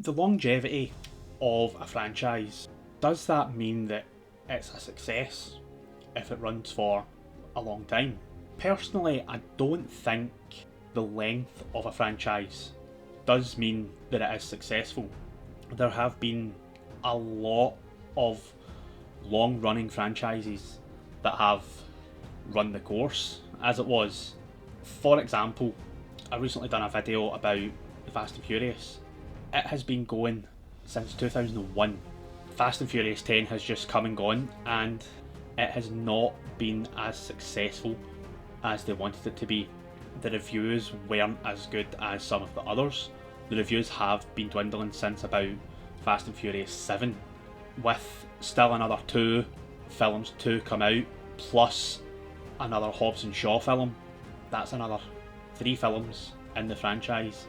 The longevity of a franchise, does that mean that it's a success if it runs for a long time? Personally, I don't think the length of a franchise does mean that it is successful. There have been a lot of long running franchises that have run the course as it was. For example, I recently done a video about the Fast and Furious. It has been going since 2001. Fast and Furious 10 has just come and gone, and it has not been as successful as they wanted it to be. The reviews weren't as good as some of the others. The reviews have been dwindling since about Fast and Furious 7, with still another 2 films to come out, plus another Hobbs and Shaw film. That's another 3 films in the franchise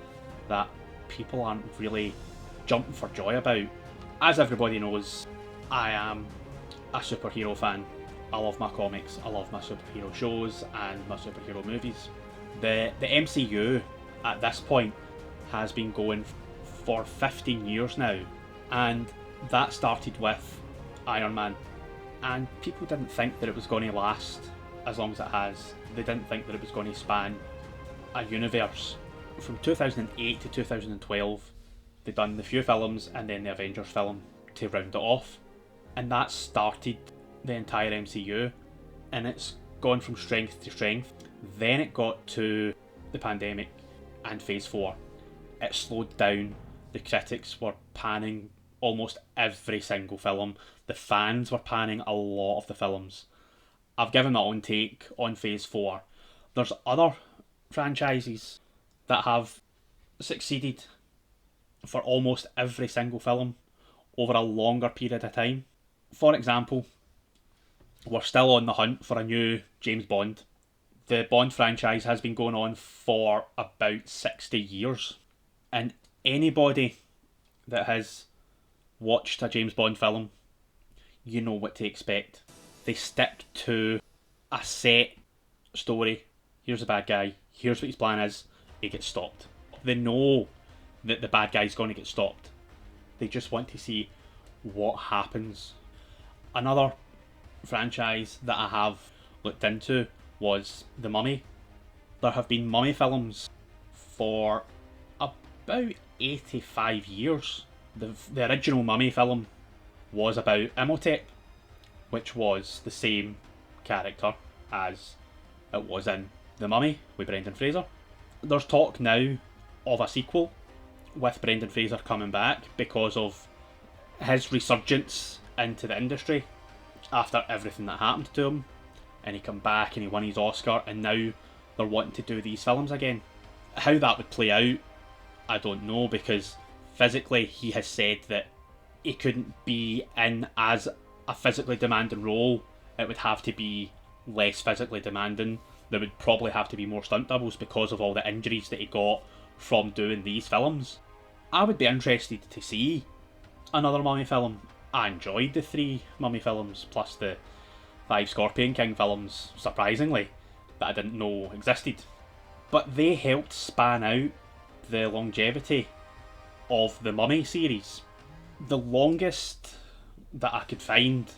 that people aren't really jumping for joy about. As everybody knows, I am a superhero fan. I love my comics, I love my superhero shows and my superhero movies. The MCU at this point has been going for 15 years now, and that started with Iron Man, and people didn't think that it was going to last as long as it has. They didn't think that it was going to span a universe. From 2008 to 2012, they done the few films and then the Avengers film to round it off, and that started the entire MCU, and it's gone from strength to strength. Then it got to the pandemic and Phase 4. It slowed down. The critics were panning almost every single film. The fans were panning a lot of the films. I've given my own take on Phase 4. There's other franchises that have succeeded for almost every single film over a longer period of time. For example, we're still on the hunt for a new James Bond. The Bond franchise has been going on for about 60 years. And anybody that has watched a James Bond film, you know what to expect. They stick to a set story. Here's a bad guy, here's what his plan is, he gets stopped. They know that the bad guy's going to get stopped. They just want to see what happens. Another franchise that I have looked into was The Mummy. There have been Mummy films for about 85 years. The original Mummy film was about Imhotep, which was the same character as it was in The Mummy with Brendan Fraser. There's talk now of a sequel with Brendan Fraser coming back because of his resurgence into the industry after everything that happened to him, and he come back and he won his Oscar, and now they're wanting to do these films again. How that would play out, I don't know, because physically he has said that he couldn't be in as a physically demanding role. It would have to be less physically demanding. There would probably have to be more stunt doubles because of all the injuries that he got from doing these films. I would be interested to see another Mummy film. I enjoyed the 3 Mummy films, plus the 5 Scorpion King films, surprisingly, that I didn't know existed. But they helped span out the longevity of the Mummy series. The longest that I could find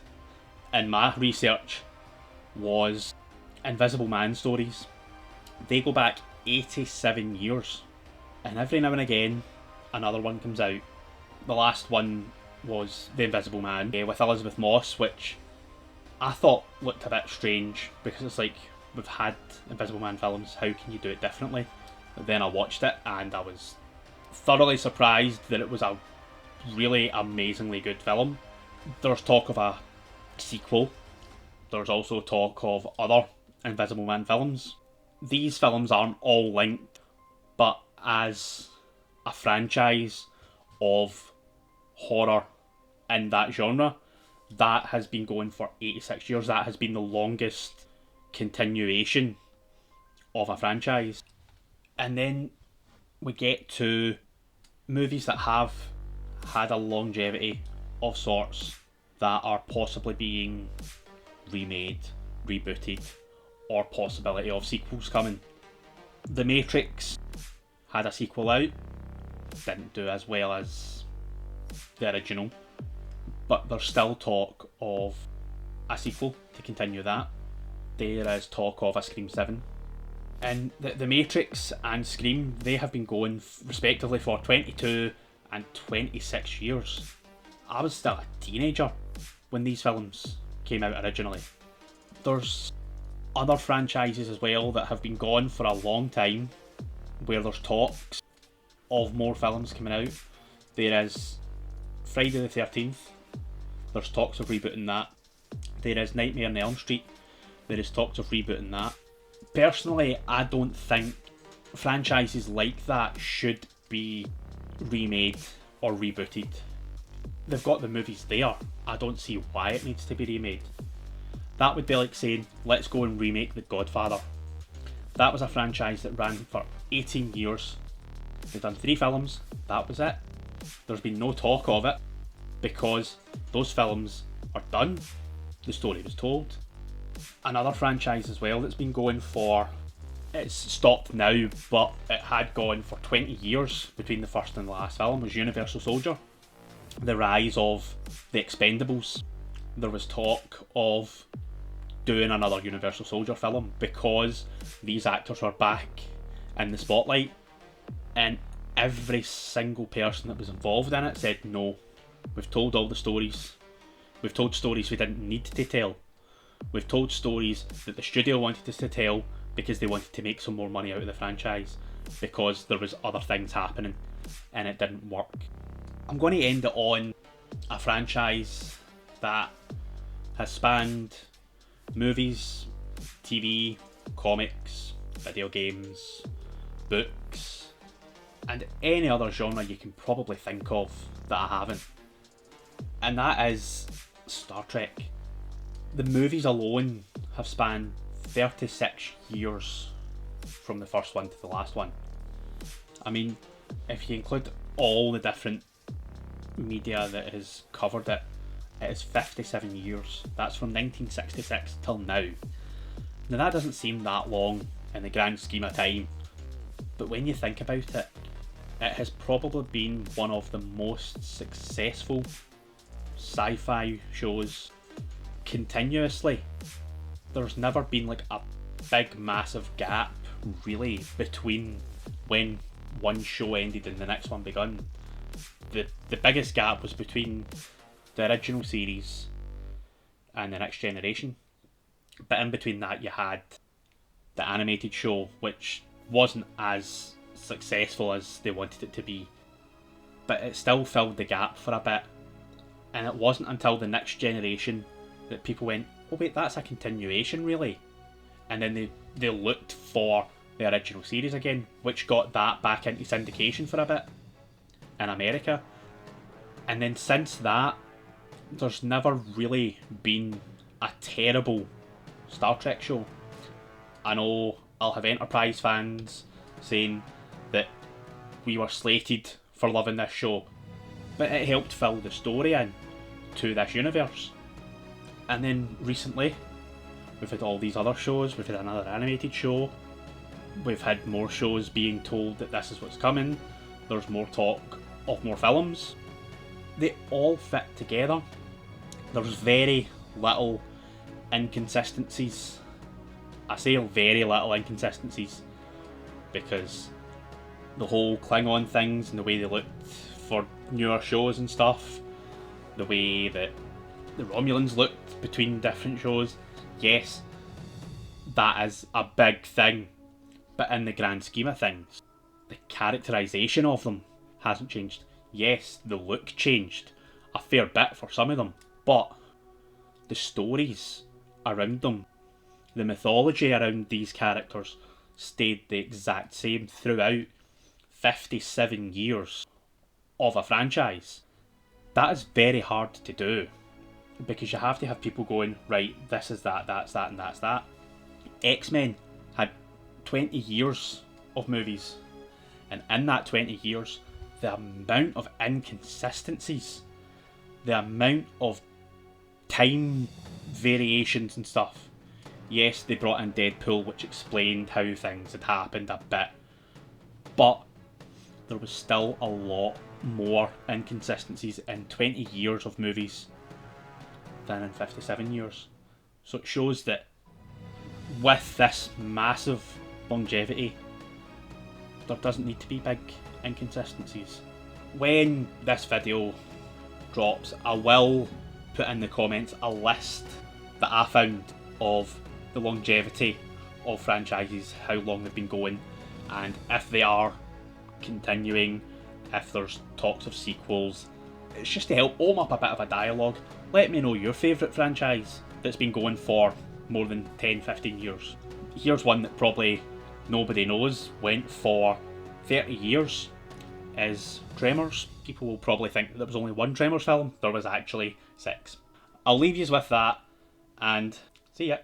in my research was Invisible Man stories. They go back 87 years, and every now and again another one comes out. The last one was The Invisible Man with Elizabeth Moss, which I thought looked a bit strange because it's like, we've had Invisible Man films, how can you do it differently? But then I watched it and I was thoroughly surprised that it was a really amazingly good film. There's talk of a sequel. There's also talk of other Invisible Man films. These films aren't all linked, but as a franchise of horror in that genre, that has been going for 86 years. That has been the longest continuation of a franchise. And then we get to movies that have had a longevity of sorts that are possibly being remade, rebooted, or possibility of sequels coming. The Matrix had a sequel out, didn't do as well as the original, but there's still talk of a sequel to continue that. There is talk of a Scream 7. And the Matrix and Scream, they have been going respectively for 22 and 26 years. I was still a teenager when these films came out originally. There's other franchises as well that have been gone for a long time, where there's talks of more films coming out. There is Friday the 13th, there's talks of rebooting that. There is Nightmare on Elm Street, there is talks of rebooting that. Personally, I don't think franchises like that should be remade or rebooted. They've got the movies there, I don't see why it needs to be remade. That would be like saying, let's go and remake The Godfather. That was a franchise that ran for 18 years. They've done 3 films, that was it. There's been no talk of it, because those films are done. The story was told. Another franchise as well that's been going for, it's stopped now, but it had gone for 20 years between the first and the last film, was Universal Soldier. The rise of the Expendables. There was talk of doing another Universal Soldier film because these actors were back in the spotlight, and every single person that was involved in it said no. We've told all the stories. We've told stories we didn't need to tell. We've told stories that the studio wanted us to tell because they wanted to make some more money out of the franchise, because there was other things happening and it didn't work. I'm going to end it on a franchise that has spanned movies, TV, comics, video games, books, and any other genre you can probably think of that I haven't. And that is Star Trek. The movies alone have spanned 36 years from the first one to the last one. I mean, if you include all the different media that has covered it, it is 57 years. That's from 1966 till now. Now that doesn't seem that long in the grand scheme of time, but when you think about it, it has probably been one of the most successful sci-fi shows continuously. There's never been like a big massive gap really between when one show ended and the next one begun. The biggest gap was between the original series and the Next Generation, but in between that you had the animated show, which wasn't as successful as they wanted it to be, but it still filled the gap for a bit. And it wasn't until the Next Generation that people went, oh wait, that's a continuation really, and then they looked for the original series again, which got that back into syndication for a bit in America. And then since that, there's never really been a terrible Star Trek show. I know I'll have Enterprise fans saying that we were slated for loving this show, but it helped fill the story in to this universe. And then recently, we've had all these other shows, we've had another animated show, we've had more shows being told that this is what's coming, there's more talk of more films. They all fit together. There's very little inconsistencies. I say very little inconsistencies because the whole Klingon things and the way they looked for newer shows and stuff, the way that the Romulans looked between different shows, yes, that is a big thing, but in the grand scheme of things, the characterisation of them hasn't changed. Yes, the look changed a fair bit for some of them, but the stories around them, the mythology around these characters stayed the exact same throughout 57 years of a franchise. That is very hard to do, because you have to have people going, right, this is that, that's that, and that's that. X-Men had 20 years of movies, and in that 20 years, the amount of inconsistencies, the amount of time variations and stuff. Yes, they brought in Deadpool, which explained how things had happened a bit, but there was still a lot more inconsistencies in 20 years of movies than in 57 years. So it shows that with this massive longevity, there doesn't need to be big inconsistencies. When this video drops, I will put in the comments a list that I found of the longevity of franchises, how long they've been going, and if they are continuing, if there's talks of sequels. It's just to help open up a bit of a dialogue. Let me know your favourite franchise that's been going for more than 10-15 years. Here's one that probably nobody knows, went for 30 years, is Tremors. People will probably think that there was only one Tremors film, there was actually 6. I'll leave you with that, and see ya.